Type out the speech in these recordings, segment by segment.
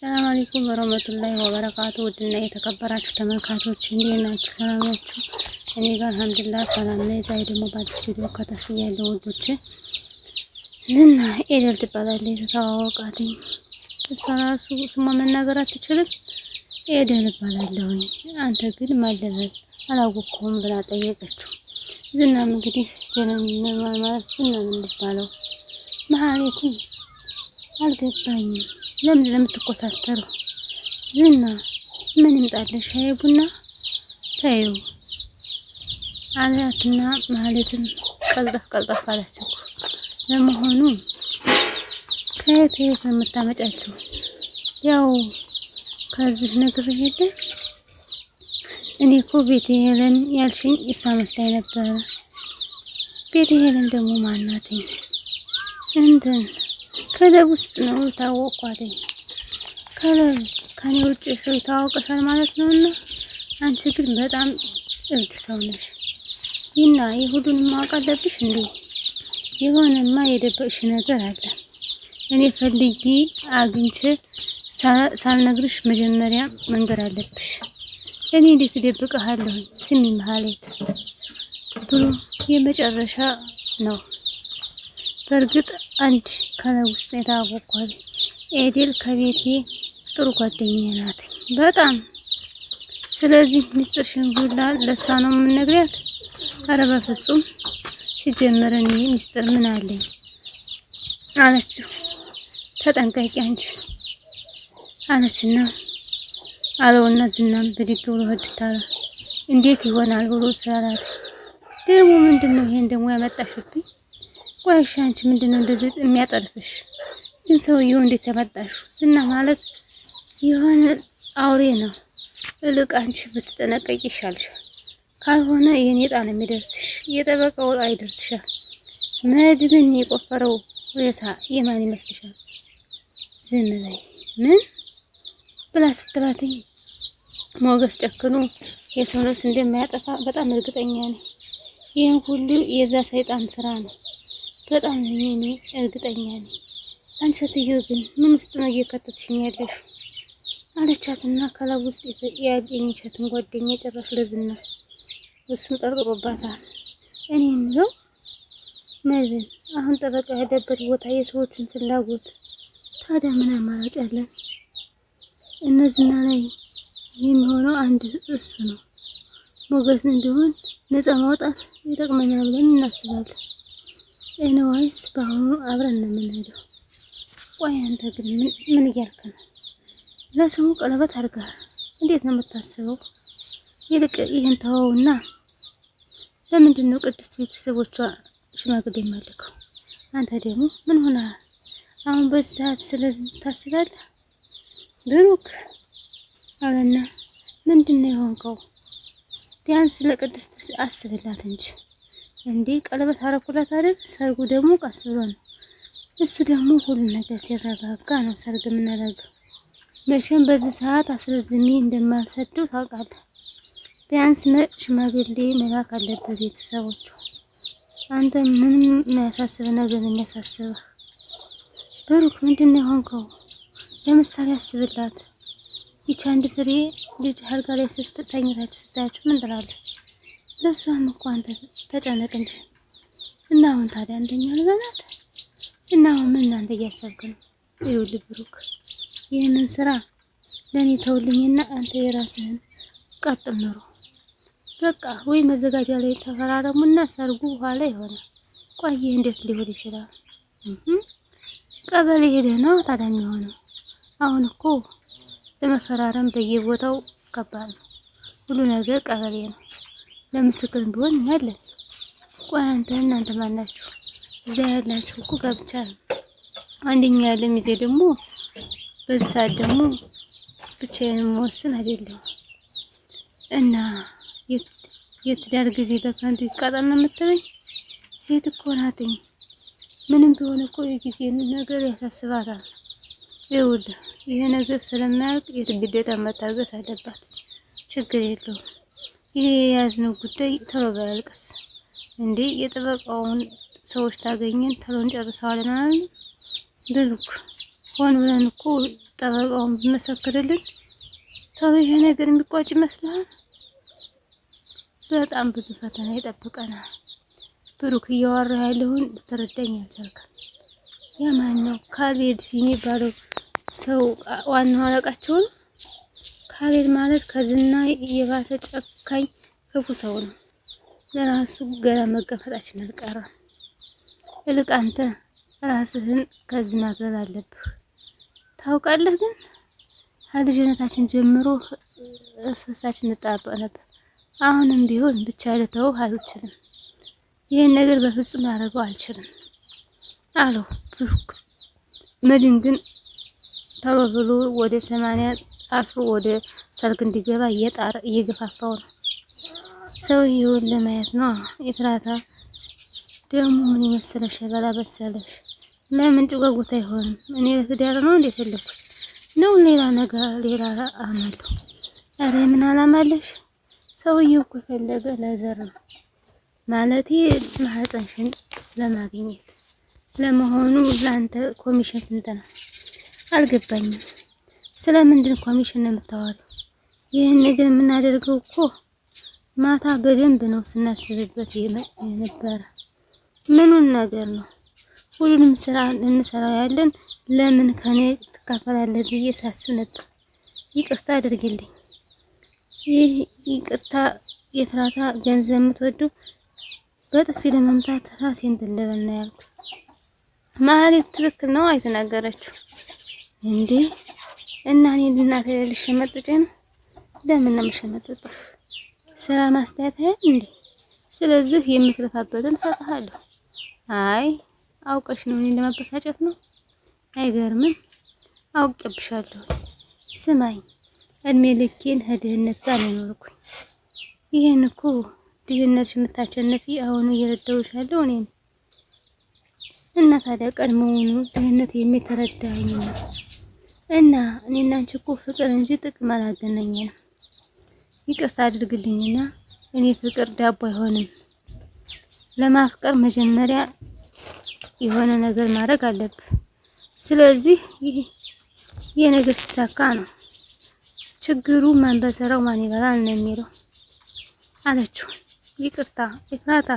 ሰላም አለይኩም ወራህመቱላሂ ወበረካቱ። ውድና የተከበራችሁ ተመልካቾች እንዴት ናችሁ? ሰላም ናችሁ? እኔ ጋር አልሐምዱሊላህ ሰላም ነኝ። ዛሬ ደግሞ በአዲስ ቪዲዮ ከተፍያለሁ ውዶቼ። ዝና ኤደል ትባላለች። ተዋወቃትኝ። እሷ ራሱ ስሟ መናገር አትችልም። ኤደል እባላለሁኝ አንተ ግን ማለበል አላወቅኩም ብላ ጠየቀችው። ዝናም እንግዲህ ጀነን ማለት ዝና ነው የሚባለው መሀሌቱን አልገባኝም። ለምን ለምትቆሳተረው? ዝና ምን ይምጣልሽ? ሻይ ቡና ታዩ አለያትና ማለትም ቀልጠፍ አላቸው። ለመሆኑ ከየት ነው የምታመጫቸው? ያው ከዚህ ነገር ሄደ። እኔ እኮ ቤት ሄለን ያልሽኝ እሷ መስላኝ ነበረ። ቤት ሄለን ደግሞ ማናትኝ? እንትን ከለብ ውስጥ ነው ታወቋትኝ። ከለብ ከኔ ውጭ ሰው ታወቀሻል ማለት ነውና አንቺ ግን በጣም እብድ ሰው ነሽ። ይና ይሁዱን ማወቅ አለብሽ እንዴ? የሆነማ የደበቅሽ ነገር አለ። እኔ ፈልጊ አግኝቼ ሳልነግርሽ መጀመሪያ መንገር አለብሽ። እኔ እንዴት ደብቀሃለሁ? ስሚ መሀሌት ብሎ የመጨረሻ ነው። በእርግጥ አንድ ከለብ ውስጥ የታወቋት ኤደል ከቤቴ ጥሩ ጓደኛዬ ናት በጣም። ስለዚህ ሚስጥርሽን ሁላ ለሷ ነው የምነግሪያት? ኧረ በፍጹም ሲጀመር እኔ ሚስጥር ምን አለኝ አለችው። ተጠንቀቂ አንቺ አለችና አለውና ዝናም ብድግ ብሎ ወድታለ። እንዴት ይሆናል ብሎ ስላላት ደግሞ ምንድነው ይሄን ደግሞ ያመጣሽብኝ? ቆይሽ አንቺ ምንድነው እንደዚህ የሚያጠርፍሽ? ግን ሰውየው እንዴት ተመጣሽ? ዝና ማለት የሆነ አውሬ ነው። እልቅ አንቺ ብትጠነቀቂ ይሻልሻል። ካልሆነ የኔ ጣን የሚደርስሽ የጠበቀው ጣ ይደርስሻል። መድብን የቆፈረው ሬሳ የማን ይመስልሻል? ዝም በይ ምን ብላ ስትላትኝ ሞገስ ጨክኖ የሰው ነፍስ እንደማያጠፋ በጣም እርግጠኛ ነኝ። ይህን ሁሉ የዛ ሰይጣን ስራ ነው። በጣም እኔ እርግጠኛ ነኝ። አንቺ ሴትዮ ግን ምን ውስጥ ነው እየከተትሽኝ ያለሽ? አለቻትና ከለብ ውስጥ ያገኘቻትን ጓደኛ ጭራሽ ለዝና እሱም ጠርጥሮባታል። እኔ የምለው መልበል አሁን ጠበቃ ያለበት ቦታ የሰዎችን ፍላጎት ታዲያ ምን አማራጭ አለን? እነዚህና ላይ የሚሆነው አንድ እሱ ነው። ሞገስን ቢሆን ነፃ ማውጣት ይጠቅመናል ብለን እናስባለን። ኤኒዌይስ በአሁኑ አብረን ነው የምንሄደው። ቆይ አንተ ግን ምን እያልክ ነው? ለስሙ ቀለበት አድርገሃል። እንዴት ነው የምታስበው? ይልቅ ይህን ተወውና ለምንድን ነው ቅድስት ቤተሰቦቿ ሽማግሌ የማልከው? አንተ ደግሞ ምን ሆነሃል? አሁን በዚህ ሰዓት ስለዚህ ታስባለህ? ብሩክ አለና ምንድን ነው የሆንከው? ቢያንስ ለቅድስት አስብላት እንጂ እንዴ ቀለበት አረኩላት አይደል? ሰርጉ ደግሞ ቀስ ብሎ ነው። እሱ ደግሞ ሁሉ ነገር ሲረጋጋ ነው ሰርግ የምናደርገው። መቼም በዚህ ሰዓት አስረዝሜ እንደማልሰደው ታውቃለህ። ቢያንስ ሽማግሌ መላክ አለበት ቤተሰቦቹ። አንተ ምንም የሚያሳስብ ነገር የሚያሳስበህ? ብሩክ ምንድን ነው የሆንከው? ለምሳሌ አስብላት። ይች አንድ ፍሬ ልጅ አልጋ ላይ ስትተኝታችሁ ስታያችሁ ምን ትላለች? ለሷም እኮ አንተ ተጨነቅ እንጂ። እና አሁን ታዲያ አንደኛ ልበላት እና አሁን ምን እናንተ እያሰብክ ነው? ይኸውልህ ብሩክ ይህንን ስራ ለኔ ተውልኝና አንተ የራስህን ቀጥል ኑሮ። በቃ ወይ መዘጋጃ ላይ ተፈራረሙና ሰርጉ በኋላ ይሆናል። ቆይ እንዴት ሊሆን ይችላል? ቀበሌ ሄደህ ነው ታዲያ የሚሆነው? አሁን እኮ ለመፈራረም በየቦታው ከባድ ነው። ሁሉ ነገር ቀበሌ ነው። ለምስክር ቢሆን ያለን። ቆይ አንተ እናንተ ማናችሁ? እዛ ያላችሁ እኮ ጋብቻ ነው። አንደኛ ያለ ሚዜ ደግሞ በዛ ደግሞ ብቻዬን መወሰን አይደለም። እና የትዳር ጊዜ በከንቱ ይቃጠል ነው የምትለኝ? ሴት እኮ ናትኝ። ምንም ቢሆን እኮ የጊዜ ነገር ያሳስባታል። ይኸውልህ ይሄ ነገር ስለማያልቅ የግዴታ መታገስ አለባት። ችግር የለውም። ይሄ የያዝነው ጉዳይ ቶሎ ባያልቅስ እንዴ የጠበቃውን ሰዎች ታገኘን ቶሎ እንጨርሰዋለን አይደል? ብሩክ ሆን ብለን እኮ ጠበቃውን ቢመሰክርልን ተው ይሄ ነገር የሚቋጭ ይመስላል። በጣም ብዙ ፈተና ይጠብቀናል። ብሩክ እያወራ ያለውን ልትረዳኝ አልቻልክም። የማን ነው ካሌድ የሚባለው ሰው ዋናው አለቃቸው ነው። ካሌድ ማለት ከዝና የባሰ ጨካኝ ክፉ ሰው ነው። ለራሱ ገና መገፈጣችን አልቀረም። እልቅ አንተ ራስህን ከዚህ ማግለል አለብህ። ታውቃለህ ግን ከልጅነታችን ጀምሮ እርሳችን እንጠባበቅ ነበር። አሁንም ቢሆን ብቻ ልተውህ አልችልም። ይህን ነገር በፍጹም ላደርገው አልችልም አለው ብሩክ። መድን ግን ቶሎ ብሎ ወደ 80 አስሮ ወደ ሰርግ እንዲገባ እየገፋፋው ነው። ሰውየውን ለማየት ነው። ኤፍራታ ደግሞ ምን የመሰለሽ በላ በሰለሽ። ለምን ጭጓጉታ አይሆንም? እኔ ለትዳር ነው እንዴ ፈለኩት ነው ሌላ ነገር ሌላ አመለው? አረ ምን አላማለሽ? ሰውየው እኮ ፈለገ ለዘር ነው ማለቴ ማህፀንሽን ለማግኘት። ለመሆኑ ላንተ ኮሚሽን ስንት ነው? አልገባኝም። ስለምንድን ኮሚሽን ነው የምታወሪው? ይህን ነገር የምናደርገው እኮ ማታ በደንብ ነው ስናስብበት የነበረ። ምኑን ነገር ነው? ሁሉንም ስራ እንሰራው ያለን ለምን ከኔ ትካፈላለህ ብዬ ሳስብ ነበር። ይቅርታ አድርግልኝ። ይህ ይቅርታ ኤፍራታ ገንዘብ የምትወደው በጥፊ ለመምታት ራሴን ትልበና ያልኩ። ማለት ትክክል ነው አይተናገረችው እንዴ? እና እኔ እናቴ ልሸመጥጭ ነው? ለምን ነው የምሸመጥጠው? ስራ ማስተያየት አይደል እንዴ? ስለዚህ የምትለፋበትን ሰጥሃለሁ። አይ አውቀሽ ነው እኔን ለማበሳጨት ነው? አይገርምም? አውቄብሻለሁ። ስማኝ፣ እድሜ ልኬን ከድህነት ጋር ነው። ይሄን እኮ ድህነት የምታቸነፊ አሁን እየረዳሁሽ ያለው እኔ ነኝ። እና ታዲያ ቀድሞውኑ ድህነት የሚተረዳኝ ነው። እና እኔና አንቺ እኮ ፍቅር እንጂ ጥቅም አላገናኘንም። ይቅርታ አድርግልኝና እኔ ፍቅር ዳቦ አይሆንም። ለማፍቀር መጀመሪያ የሆነ ነገር ማድረግ አለብህ። ስለዚህ ይሄ ነገር ሲሳካ ነው ችግሩ ማን በሰራው ማን ይበላል ነው የሚለው አለችው። ይቅርታ ኤፍራታ፣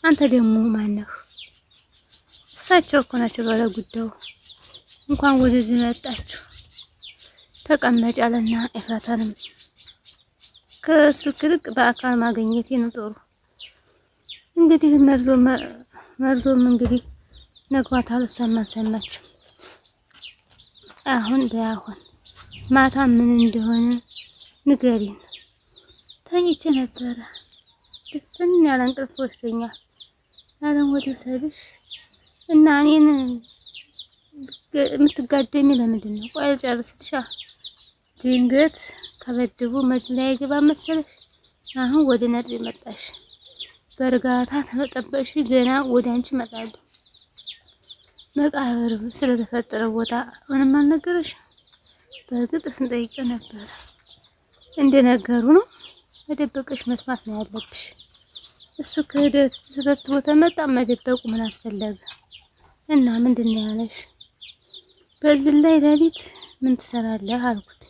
አንተ ደግሞ ማን ነህ? እሳቸው እኮ ናቸው ባለ ጉዳዩ። እንኳን ወደዚህ መጣችሁ ተቀመጭ አለና ኤፍራታንም ከስልክ ይልቅ በአካል ማግኘት ነው ጥሩ። እንግዲህ መርዞም እንግዲህ ነግሯታል። እሷም አልሰማችም። አሁን ማታ ምን እንደሆነ ንገሪን። ተኝቼ ነበረ። ድፍን ያለ እንቅልፍ ወስዶኛል። አለም ወዲህ ሰልሽ እና እኔን የምትጋደሚ ለምንድን ነው? ቆይ ልጨርስልሻ። ድንገት ከበድቡ መድላ ይገባ መሰለሽ። አሁን ወደ ነጥብ መጣሽ። በእርጋታ ተጠበቅሽ። ገና ወደ አንቺ እመጣለሁ። መቃብር ስለተፈጠረ ቦታ ምንም አልነገረሽ? በእርግጥ ስንጠይቀው ነበር። እንደነገሩ ነው። መደበቅሽ መስማት ነው ያለብሽ። እሱ ክህደት ስህተት ቦታ መጣ። መደበቁ ምን አስፈለገ? እና ምንድን ነው ያለሽ? በዚህ ላይ ሌሊት ምን ትሰራለህ አልኩት።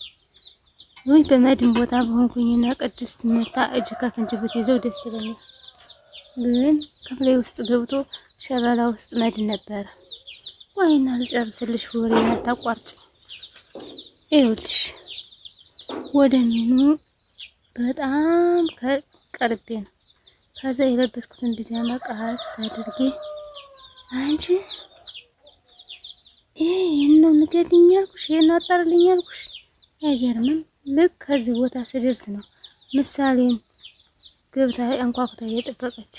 ወይ በመድን ቦታ በሆንኩኝና ቅድስት መታ እጅ ከፍንጅ ብትይዘው ደስ ይለኛል። ግን ክፍሌ ውስጥ ገብቶ ሸበላ ውስጥ መድን ነበረ። ወይና ልጨርስልሽ፣ ወሬና አታቋርጭ። ይኸውልሽ ወደ ሚኑ በጣም ከቀርቤ ነው። ከዛ የለበስኩትን ቢጃማ ቃስ አድርጌ አንቺ ይሄን ነው ንገሪኝ ያልኩሽ፣ ይሄን አጣርልኝ ያልኩሽ። አይገርምም? ልክ ከዚህ ቦታ ስደርስ ነው ምሳሌን ገብታ አንኳኩታ እየጠበቀች።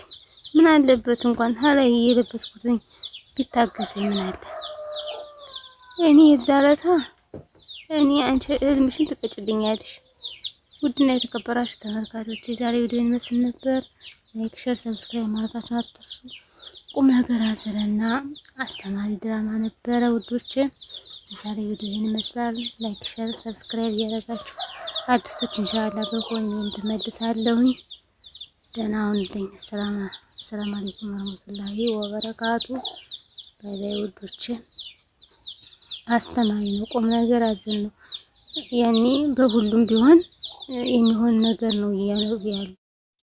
ምን አለበት እንኳን ሀላይ የለበስኩትን ቢታገሰኝ ምን አለ? እኔ የዛለታ እኔ አንቺ እልምሽን ትቀጭልኛለሽ። ውድና የተከበራችሁ ተመልካቾች የዛሬ ቪዲዮ ይመስል ነበር። ላይክ፣ ሼር፣ ሰብስክራይብ ማድረጋችሁን አትርሱ። ቁም ነገር አዘለና አስተማሪ ድራማ ነበረ ውዶቼ። የዛሬ ቪዲዮ ይመስላል። ላይክ፣ ሼር፣ ሰብስክራይብ እያደረጋችሁ አዲሶች ኢንሻአላህ በኮሜንት መልሳለሁኝ። ደህና ሁኑልኝ። ሰላም አለይኩም ወራህመቱላሂ ወበረካቱ። ባይ ባይ ውዶቼ። አስተማሪ ነው፣ ቁም ነገር አዘል ነው። ያኔ በሁሉም ቢሆን የሚሆን ነገር ነው እያሉ ያሉ